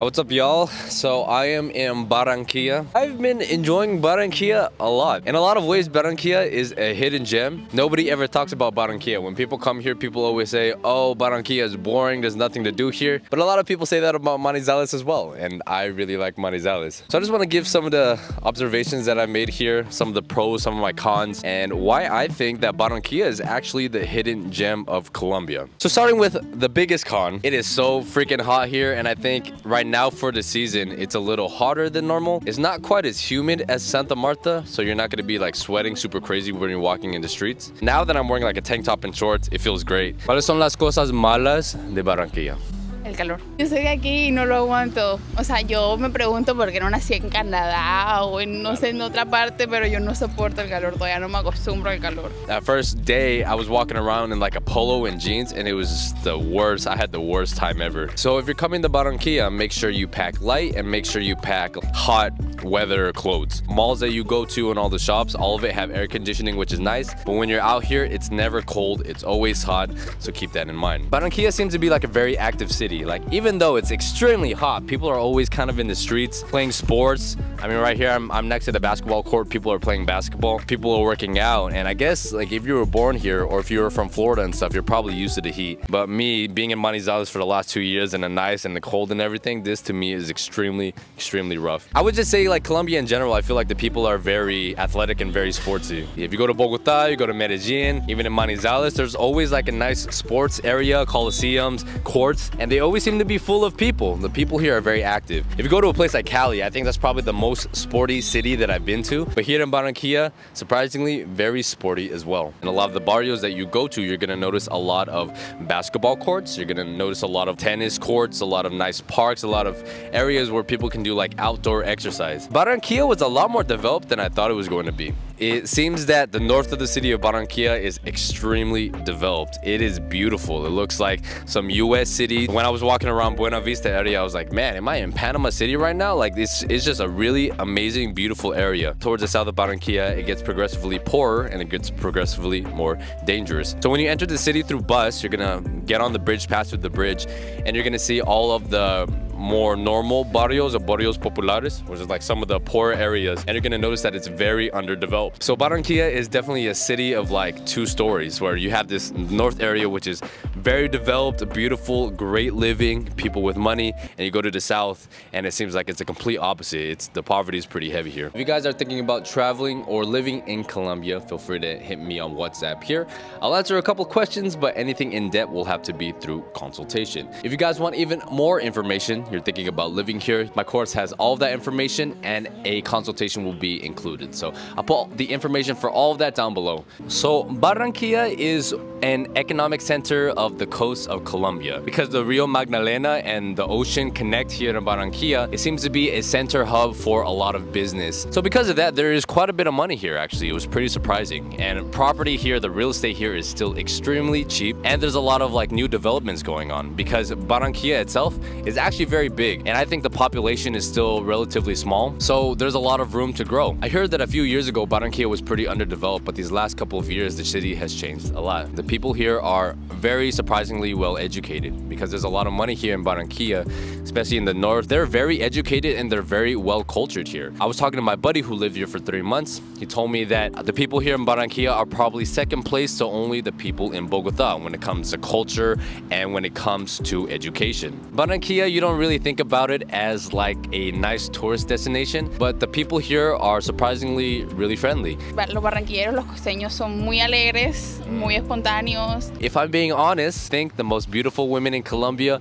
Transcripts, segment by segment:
What's up, y'all? So I am in Barranquilla. I've been enjoying Barranquilla a lot. In a lot of ways, Barranquilla is a hidden gem. Nobody ever talks about Barranquilla. When people come here, people always say, oh, Barranquilla is boring, there's nothing to do here. But a lot of people say that about Manizales as well, and I really like Manizales. So I just want to give some of the observations that I made here, some of the pros, some of my cons, and why I think that Barranquilla is actually the hidden gem of Colombia. So starting with the biggest con, it is so freaking hot here, and I think right now for the season it's a little hotter than normal. It's not quite as humid as Santa Marta, so you're not going to be like sweating super crazy when you're walking in the streets. Now that I'm wearing like a tank top and shorts, it feels great. ¿Cuáles son las cosas malas de Barranquilla? El calor. Yo soy de aquí y no lo aguanto. O sea, yo me pregunto por qué no nací en Canadá o en, no sé, en otra parte, pero yo no soporto el calor. Todavía no me acostumbro al calor. That first day, I was walking around in like a polo and jeans, and it was the worst. I had the worst time ever. So if you're coming to Barranquilla, make sure you pack light and make sure you pack hot weather clothes. Malls that you go to and all the shops, all of it have air conditioning, which is nice. But when you're out here, it's never cold. It's always hot. So keep that in mind. Barranquilla seems to be like a very active city. Like, even though it's extremely hot, people are always kind of in the streets playing sports. I mean, right here, I'm next to the basketball court. People are playing basketball. People are working out. And I guess, like, if you were born here or if you were from Florida and stuff, you're probably used to the heat. But me, being in Manizales for the last 2 years and the nice and the cold and everything, this to me is extremely rough. I would just say, like, Colombia in general, I feel like the people are very athletic and very sportsy. If you go to Bogota, you go to Medellín, even in Manizales, there's always like a nice sports area, coliseums, courts, and they always seem to be full of people. The people here are very active. If you go to a place like Cali, I think that's probably the most sporty city that I've been to. But here in Barranquilla, surprisingly, very sporty as well. In a lot of the barrios that you go to, you're gonna notice a lot of basketball courts. You're gonna notice a lot of tennis courts, a lot of nice parks, a lot of areas where people can do like outdoor exercise. Barranquilla was a lot more developed than I thought it was going to be. It seems that the north of the city of Barranquilla is extremely developed. It is beautiful. It looks like some US city. When I was walking around Buena Vista area, I was like, man, am I in Panama City right now? Like, this is just a really amazing, beautiful area. Towards the south of Barranquilla, it gets progressively poorer and it gets progressively more dangerous. So when you enter the city through bus, you're gonna get on the bridge, pass through the bridge, and you're gonna see all of the more normal barrios or barrios populares, which is like some of the poorer areas, and you're gonna notice that it's very underdeveloped. So Barranquilla is definitely a city of like two stories, where you have this north area which is very developed, beautiful, great living, people with money, and you go to the south and it seems like it's a complete opposite. The poverty is pretty heavy here. If you guys are thinking about traveling or living in Colombia, feel free to hit me on WhatsApp here. I'll answer a couple questions, but anything in depth will have to be through consultation. If you guys want even more information, you're thinking about living here, my course has all of that information and a consultation will be included. So I'll put the information for all of that down below. So Barranquilla is an economic center of the coast of Colombia. Because the Rio Magdalena and the ocean connect here in Barranquilla, it seems to be a center hub for a lot of business. So because of that, there is quite a bit of money here actually. It was pretty surprising. And property here, the real estate here is still extremely cheap. And there's a lot of like new developments going on because Barranquilla itself is actually very big. And I think the population is still relatively small. So there's a lot of room to grow. I heard that a few years ago, Barranquilla was pretty underdeveloped, but these last couple of years, the city has changed a lot. The people here are very surprisingly well educated because there's a lot of money here in Barranquilla, especially in the north. They're very educated and they're very well cultured here. I was talking to my buddy who lived here for 3 months. He told me that the people here in Barranquilla are probably second place to only the people in Bogota when it comes to culture and when it comes to education. Barranquilla, you don't really think about it as like a nice tourist destination, but the people here are surprisingly really friendly. Los barranquilleros, los costeños son muy alegres, muy espontáneos. If I'm being honest, I think the most beautiful women in Colombia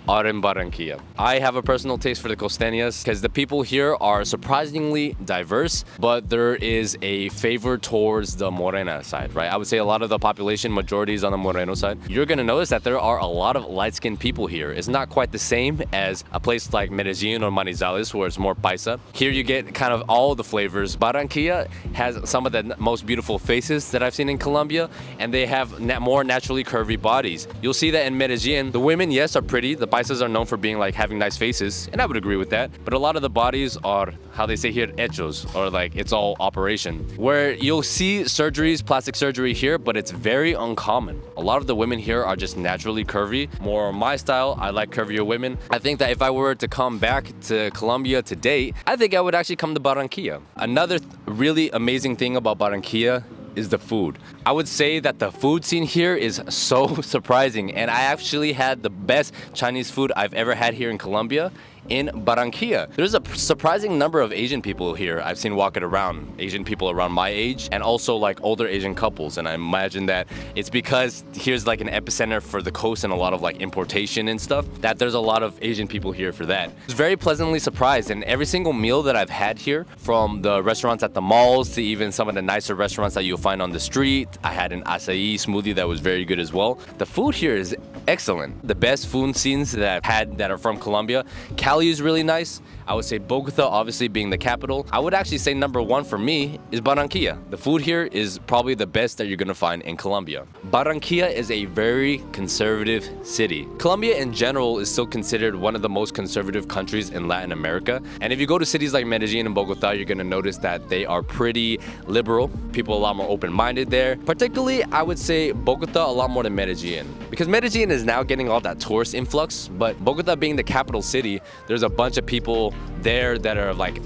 are in Barranquilla. I have a personal taste for the costeñas because the people here are surprisingly diverse, but there is a favor towards the morena side, right? I would say a lot of the population majority is on the moreno side. You're gonna notice that there are a lot of light-skinned people here. It's not quite the same as a place like Medellín or Manizales where it's more paisa. Here you get kind of all the flavors. Barranquilla has some of the most beautiful faces that I've seen in Colombia, and they have more naturally curvy bodies. You'll see that in Medellín, the women, yes, are pretty. The paisas are known for being like having nice faces, and I would agree with that. But a lot of the bodies are, how they say here, hechos, or like it's all operation. Where you'll see surgeries, plastic surgery here, but it's very uncommon. A lot of the women here are just naturally curvy. More my style, I like curvier women. I think that if I were to come back to Colombia to date, I think I would actually come to Barranquilla. Another really amazing thing about Barranquilla is the food. I would say that the food scene here is so surprising, and I actually had the best Chinese food I've ever had here in Colombia in Barranquilla. There's a surprising number of Asian people here I've seen walking around, Asian people around my age, and also like older Asian couples. And I imagine that it's because here's like an epicenter for the coast and a lot of like importation and stuff, that there's a lot of Asian people here for that. I was very pleasantly surprised, and every single meal that I've had here, from the restaurants at the malls to even some of the nicer restaurants that you'll find on the street, I had an acai smoothie that was very good as well. The food here is excellent. The best food scenes that I've had that are from Colombia. Cali is really nice. I would say Bogota, obviously being the capital. I would actually say number one for me is Barranquilla. The food here is probably the best that you're gonna find in Colombia. Barranquilla is a very conservative city. Colombia in general is still considered one of the most conservative countries in Latin America. And if you go to cities like Medellín and Bogota, you're gonna notice that they are pretty liberal. People are a lot more open-minded there. Particularly, I would say Bogota a lot more than Medellín. Because Medellín is now getting all that tourist influx, but Bogota being the capital city, there's a bunch of people there that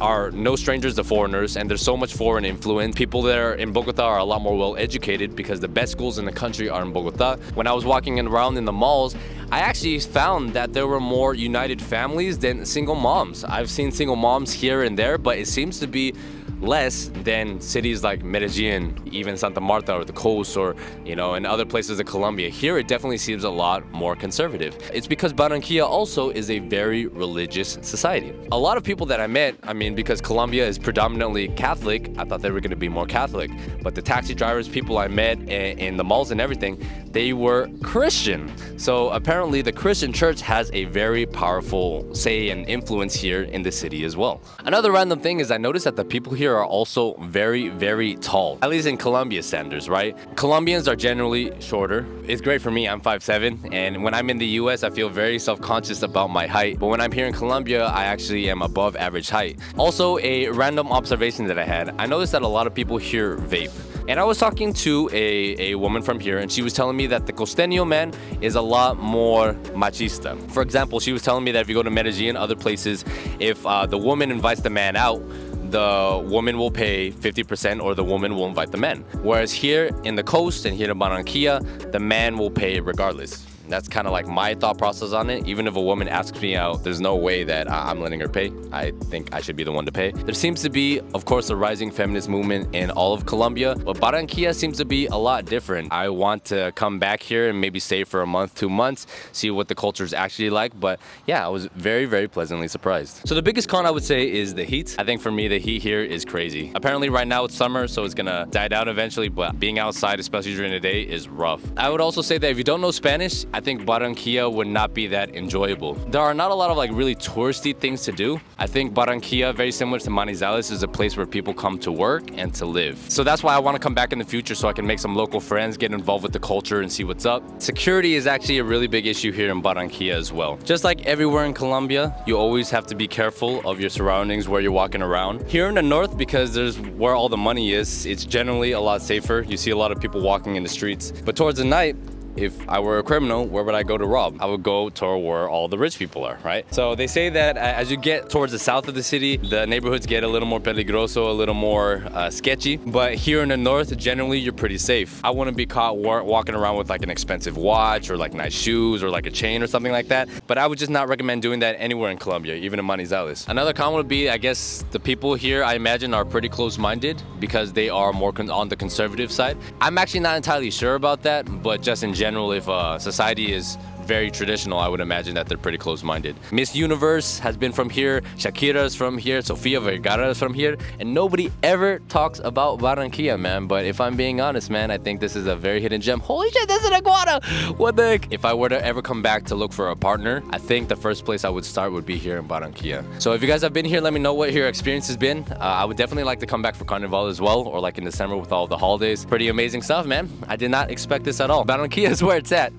are no strangers to foreigners, and there's so much foreign influence. People there in Bogota are a lot more well educated because the best schools in the country are in Bogota. When I was walking around in the malls, I actually found that there were more united families than single moms. I've seen single moms here and there, but it seems to be less than cities like Medellín, even Santa Marta or the coast, or in other places of Colombia. Here it definitely seems a lot more conservative. It's because Barranquilla also is a very religious society. A lot of people that I met, because Colombia is predominantly Catholic, I thought they were going to be more Catholic, but the taxi drivers, people I met in the malls and everything, they were Christian. So apparently the Christian church has a very powerful say and influence here in the city as well. Another random thing is I noticed that the people here are also very, very tall, at least in Colombia standards, right? Colombians are generally shorter. It's great for me, I'm 5'7", and when I'm in the US, I feel very self-conscious about my height, but when I'm here in Colombia, I actually am above average height. Also, a random observation that I had, I noticed that a lot of people here vape. And I was talking to a woman from here, and she was telling me that the costeño man is a lot more machista. For example, she was telling me that if you go to Medellín, other places, if the woman invites the man out, the woman will pay 50% or the woman will invite the man. Whereas here in the coast and here in Barranquilla, the man will pay regardless. That's kind of like my thought process on it. Even if a woman asks me out, there's no way that I'm letting her pay. I think I should be the one to pay. There seems to be, of course, a rising feminist movement in all of Colombia, but Barranquilla seems to be a lot different. I want to come back here and maybe stay for a month, 2 months, see what the culture is actually like. But yeah, I was very, very pleasantly surprised. So the biggest con I would say is the heat. I think for me, the heat here is crazy. Apparently right now it's summer, so it's gonna die down eventually, but being outside, especially during the day, is rough. I would also say that if you don't know Spanish, I think Barranquilla would not be that enjoyable. There are not a lot of really touristy things to do. I think Barranquilla, very similar to Manizales, is a place where people come to work and to live. So that's why I want to come back in the future so I can make some local friends, get involved with the culture and see what's up. Security is actually a really big issue here in Barranquilla as well. Just like everywhere in Colombia, you always have to be careful of your surroundings where you're walking around. Here in the north, because there's where all the money is, it's generally a lot safer. You see a lot of people walking in the streets. But towards the night, if I were a criminal, where would I go to rob? I would go to where all the rich people are, right? So they say that as you get towards the south of the city, the neighborhoods get a little more peligroso, a little more sketchy. But here in the north, generally, you're pretty safe. I wouldn't be caught walking around with an expensive watch or nice shoes or a chain or something like that. But I would just not recommend doing that anywhere in Colombia, even in Manizales. Another con would be, I guess, the people here, I imagine, are pretty close-minded because they are more on the conservative side. I'm actually not entirely sure about that, but just in general, if society is very traditional, I would imagine that they're pretty close-minded. Miss Universe has been from here, Shakira is from here, Sofia Vergara is from here, and nobody ever talks about Barranquilla, man. But if I'm being honest, man, I think this is a very hidden gem. Holy shit, this is an iguana! What the heck? If I were to ever come back to look for a partner, I think the first place I would start would be here in Barranquilla. So if you guys have been here, let me know what your experience has been. I would definitely like to come back for Carnival as well, or in December with all the holidays. Pretty amazing stuff, man. I did not expect this at all. Barranquilla is where it's at.